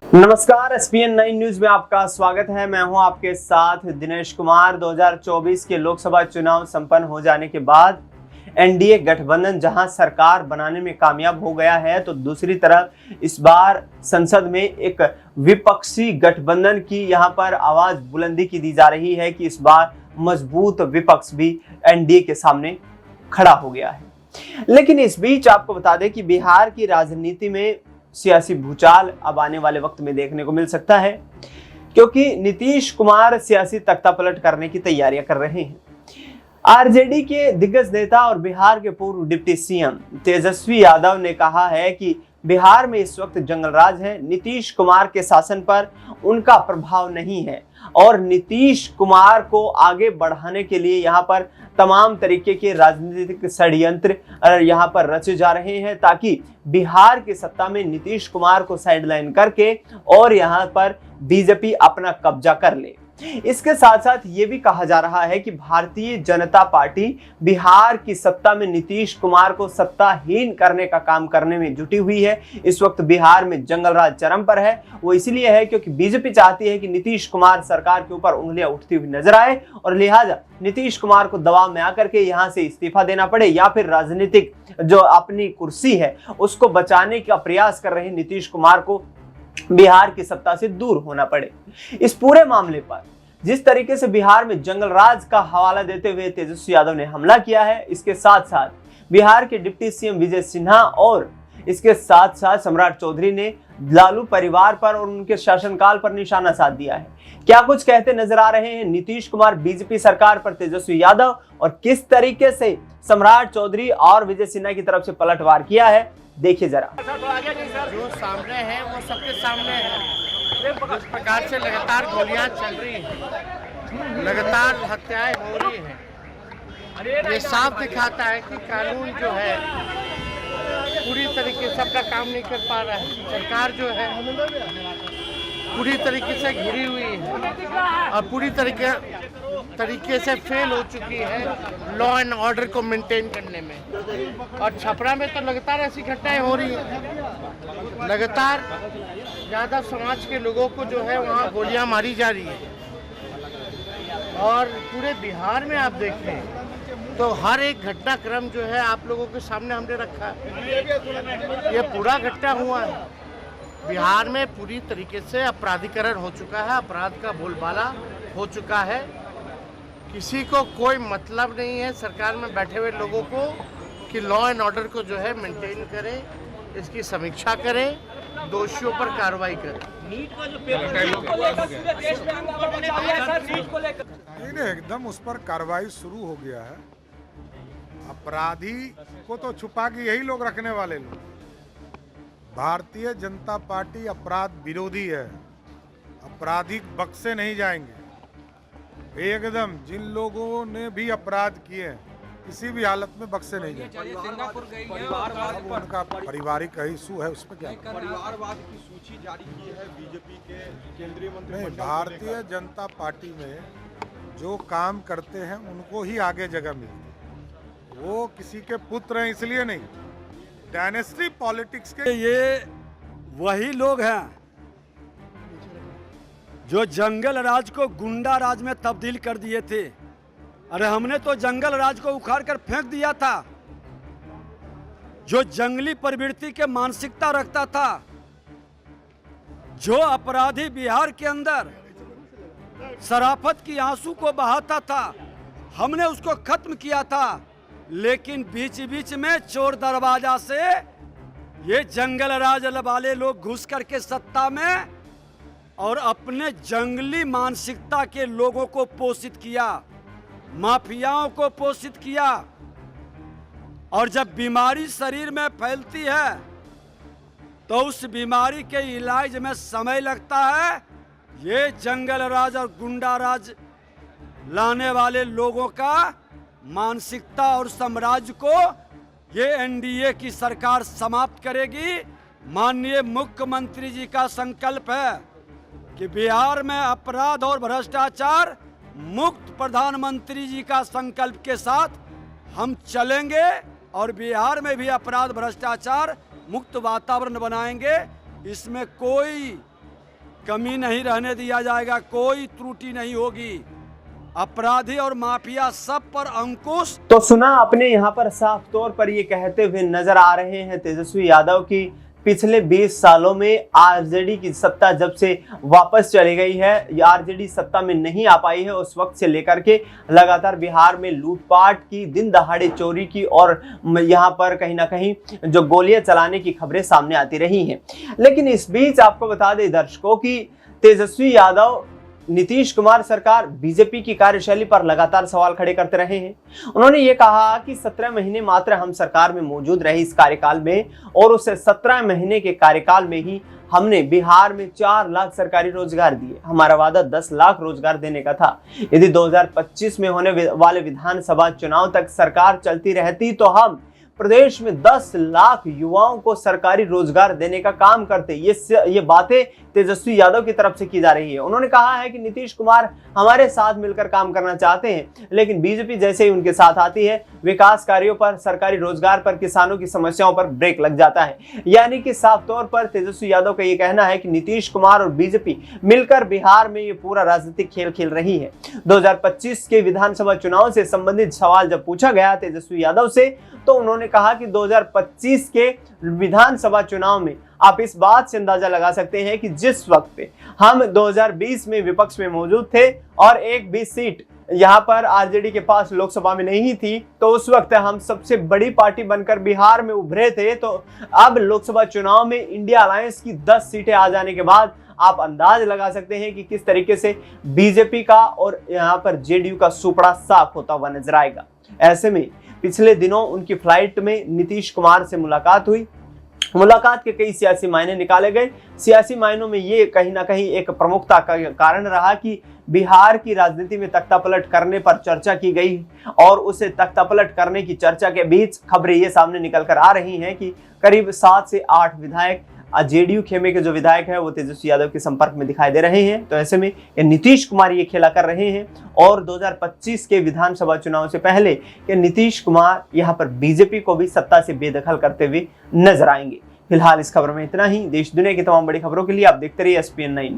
नमस्कार, ESPN 9 news में आपका स्वागत है। मैं हूं आपके साथ दिनेश कुमार। 2024 के लोकसभा चुनाव संपन्न हो जाने के बाद एनडीए गठबंधन जहां सरकार बनाने में कामयाब हो गया है, तो दूसरी तरफ इस बार संसद में एक विपक्षी गठबंधन की यहां पर आवाज बुलंदी की दी जा रही है कि इस बार मजबूत विपक्ष भी एनडीए के सामने खड़ा हो गया है। लेकिन इस बीच आपको बता दें कि बिहार की राजनीति में सियासी भूचाल अब आने वाले वक्त में देखने को मिल सकता है, क्योंकि नीतीश कुमार सियासी तख्तापलट करने की तैयारियां कर रहे हैं। आरजेडी के दिग्गज नेता और बिहार के पूर्व डिप्टी सीएम तेजस्वी यादव ने कहा है कि बिहार में इस वक्त जंगल राज है, नीतीश कुमार के शासन पर उनका प्रभाव नहीं है और नीतीश कुमार को आगे बढ़ाने के लिए यहाँ पर तमाम तरीके के राजनीतिक षड्यंत्र यहाँ पर रचे जा रहे हैं, ताकि बिहार की सत्ता में नीतीश कुमार को साइडलाइन करके और यहाँ पर बीजेपी अपना कब्जा कर ले। इसके साथ साथ ये भी कहा जा रहा है कि भारतीय जनता पार्टी बिहार की सत्ता में नीतीश कुमार को सत्ताहीन करने का काम करने में जुटी हुई है। इस वक्त बिहार में जंगल राज चरम पर है। वो इसलिए है क्योंकि बीजेपी चाहती है कि नीतीश कुमार सरकार के ऊपर उंगलियां उठती हुई नजर आए और लिहाजा नीतीश कुमार को दबाव में आकर के यहां से इस्तीफा देना पड़े, या फिर राजनीतिक जो अपनी कुर्सी है उसको बचाने का प्रयास कर रहे नीतीश कुमार को बिहार की सत्ता से दूर होना पड़े। इस पूरे मामले पर जिस तरीके से बिहार में जंगल राज का हवाला देते हुए तेजस्वी यादव ने हमला किया है, इसके साथ साथ बिहार के डिप्टी सीएम विजय सिन्हा और इसके साथ साथ सम्राट चौधरी ने लालू परिवार पर और उनके शासनकाल पर निशाना साध दिया है। क्या कुछ कहते नजर आ रहे हैं नीतीश कुमार बीजेपी सरकार पर तेजस्वी यादव, और किस तरीके से सम्राट चौधरी और विजय सिन्हा की तरफ से पलटवार किया है, देखिए जरा। जो सामने है वो सबके सामने है। जिस प्रकार से लगातार गोलियां चल रही हैं, लगातार हत्याएं हो रही हैं, ये साफ दिखाता है कि कानून जो है पूरी तरीके से अपना काम नहीं कर पा रहा है। सरकार जो है पूरी तरीके से घिरी हुई है और पूरी तरीके से फेल हो चुकी है लॉ एंड ऑर्डर को मेंटेन करने में। और छपरा में तो लगातार ऐसी घटनाएं हो रही हैं, लगातार यादव समाज के लोगों को जो है वहाँ गोलियां मारी जा रही है। और पूरे बिहार में आप देखें तो हर एक घटनाक्रम जो है आप लोगों के सामने हमने रखा है। ये पूरा घटना हुआ है बिहार में, पूरी तरीके से अपराधीकरण हो चुका है, अपराध का बोलबाला हो चुका है। किसी को कोई मतलब नहीं है सरकार में बैठे हुए लोगों को कि लॉ एंड ऑर्डर को जो है मेंटेन करें, इसकी समीक्षा करें, दोषियों पर कार्रवाई करें। नीट का जो पेपर नहीं, एकदम उस पर कार्रवाई शुरू हो गया है। अपराधी को तो छुपा के यही लोग रखने वाले लोग। भारतीय जनता पार्टी अपराध विरोधी है, अपराधी बख्शे नहीं जाएंगे एकदम। जिन लोगों ने भी अपराध किए किसी भी हालत में बख्शे नहीं जाएंगे। उनका पारिवारिक इशू है, उस पर क्या परिवारवाद की सूची जारी की है बीजेपी के केंद्रीय मंत्री। नहीं, भारतीय जनता पार्टी में जो काम करते हैं उनको ही आगे जगह मिलती है। वो किसी के पुत्र हैं इसलिए नहीं, डायनेस्टी पॉलिटिक्स के ये वही लोग हैं जो जंगल राज को गुंडा राज में तब्दील कर दिए थे। अरे हमने तो जंगल राज को उखाड़ कर फेंक दिया था। जो जंगली प्रवृत्ति के मानसिकता रखता था, जो अपराधी बिहार के अंदर शराफत की आंसू को बहाता था, हमने उसको खत्म किया था। लेकिन बीच बीच में चोर दरवाजा से ये जंगल राज वाले लोग घुस करके सत्ता में और अपने जंगली मानसिकता के लोगों को पोषित किया, माफियाओं को पोषित किया। और जब बीमारी शरीर में फैलती है तो उस बीमारी के इलाज में समय लगता है। ये जंगल राज और गुंडा राज लाने वाले लोगों का मानसिकता और साम्राज्य को ये एनडीए की सरकार समाप्त करेगी। माननीय मुख्यमंत्री जी का संकल्प है कि बिहार में अपराध और भ्रष्टाचार मुक्त प्रधानमंत्री जी का संकल्प के साथ हम चलेंगे और बिहार में भी अपराध भ्रष्टाचार मुक्त वातावरण बनाएंगे। इसमें कोई कमी नहीं रहने दिया जाएगा, कोई त्रुटि नहीं होगी। अपराधी और माफिया सब पर अंकुश। तो सुना आपने, यहाँ पर साफ तौर पर ये कहते हुए नजर आ रहे हैं तेजस्वी यादव की पिछले 20 सालों में आरजेडी की सत्ता जब से वापस चली गई है, आरजेडी सत्ता में नहीं आ पाई है, उस वक्त से लेकर के लगातार बिहार में लूटपाट की, दिन दहाड़े चोरी की और यहाँ पर कहीं ना कहीं जो गोलियां चलाने की खबरें सामने आती रही हैं। लेकिन इस बीच आपको बता दें दर्शकों की तेजस्वी यादव, नीतीश कुमार सरकार, बीजेपी की कार्यशैली पर लगातार सवाल खड़े करते रहे हैं। उन्होंने ये कहा कि 17 महीने मात्र हम सरकार में मौजूद रहे इस कार्यकाल में, और उस 17 महीने के कार्यकाल में ही हमने बिहार में 4 लाख सरकारी रोजगार दिए। हमारा वादा 10 लाख रोजगार देने का था। यदि 2025 में होने वाले विधानसभा चुनाव तक सरकार चलती रहती तो हम प्रदेश में 10 लाख युवाओं को सरकारी रोजगार देने का काम करते। ये बातें तेजस्वी यादव की तरफ से की जा रही है। उन्होंने कहा है कि नीतीश कुमार हमारे साथ मिलकर काम करना चाहते हैं, लेकिन बीजेपी जैसे ही उनके साथ आती है, विकास कार्यों पर, सरकारी रोजगार पर, किसानों की समस्याओं पर ब्रेक लग जाता है। यानी कि साफ तौर पर तेजस्वी यादव का ये कहना है कि नीतीश कुमार और बीजेपी मिलकर बिहार में ये पूरा राजनीतिक खेल खेल रही है। 2025 के विधानसभा चुनाव से संबंधित सवाल जब पूछा गया तेजस्वी यादव से, तो उन्होंने कहा कि 2025 के विधानसभा चुनाव में आप इस बात से अंदाजा लगा सकते हैं कि जिस वक्त पे हम 2020 में विपक्ष में मौजूद थे और एक भी सीट यहाँ पर आरजेडी के पास लोकसभा में नहीं थी, तो उस वक्त हम सबसे बड़ी पार्टी बनकर बिहार में उभरे थे। तो अब लोकसभा चुनाव में इंडिया अलायंस की 10 सीटें आ जाने के बाद आप अंदाज लगा सकते हैं कि किस तरीके से बीजेपी का और यहाँ पर जेडीयू का सुपड़ा साफ होता हुआ नजर आएगा। ऐसे में पिछले दिनों उनकी फ्लाइट में नीतीश कुमार से मुलाकात हुई। मुलाकात के कई सियासी मायने निकाले गए। सियासी मायनों में ये कहीं ना कहीं एक प्रमुखता का कारण रहा कि बिहार की राजनीति में तख्तापलट करने पर चर्चा की गई, और उसे तख्तापलट करने की चर्चा के बीच खबरें ये सामने निकल कर आ रही हैं कि करीब 7 से 8 विधायक, जेडीयू खेमे के जो विधायक हैं वो तेजस्वी यादव के संपर्क में दिखाई दे रहे हैं। तो ऐसे में ये नीतीश कुमार ये खेला कर रहे हैं, और 2025 के विधानसभा चुनाव से पहले ये नीतीश कुमार यहाँ पर बीजेपी को भी सत्ता से बेदखल करते हुए नजर आएंगे। फिलहाल इस खबर में इतना ही। देश दुनिया की तमाम बड़ी खबरों के लिए आप देखते रहिए SPN9 न्यूज।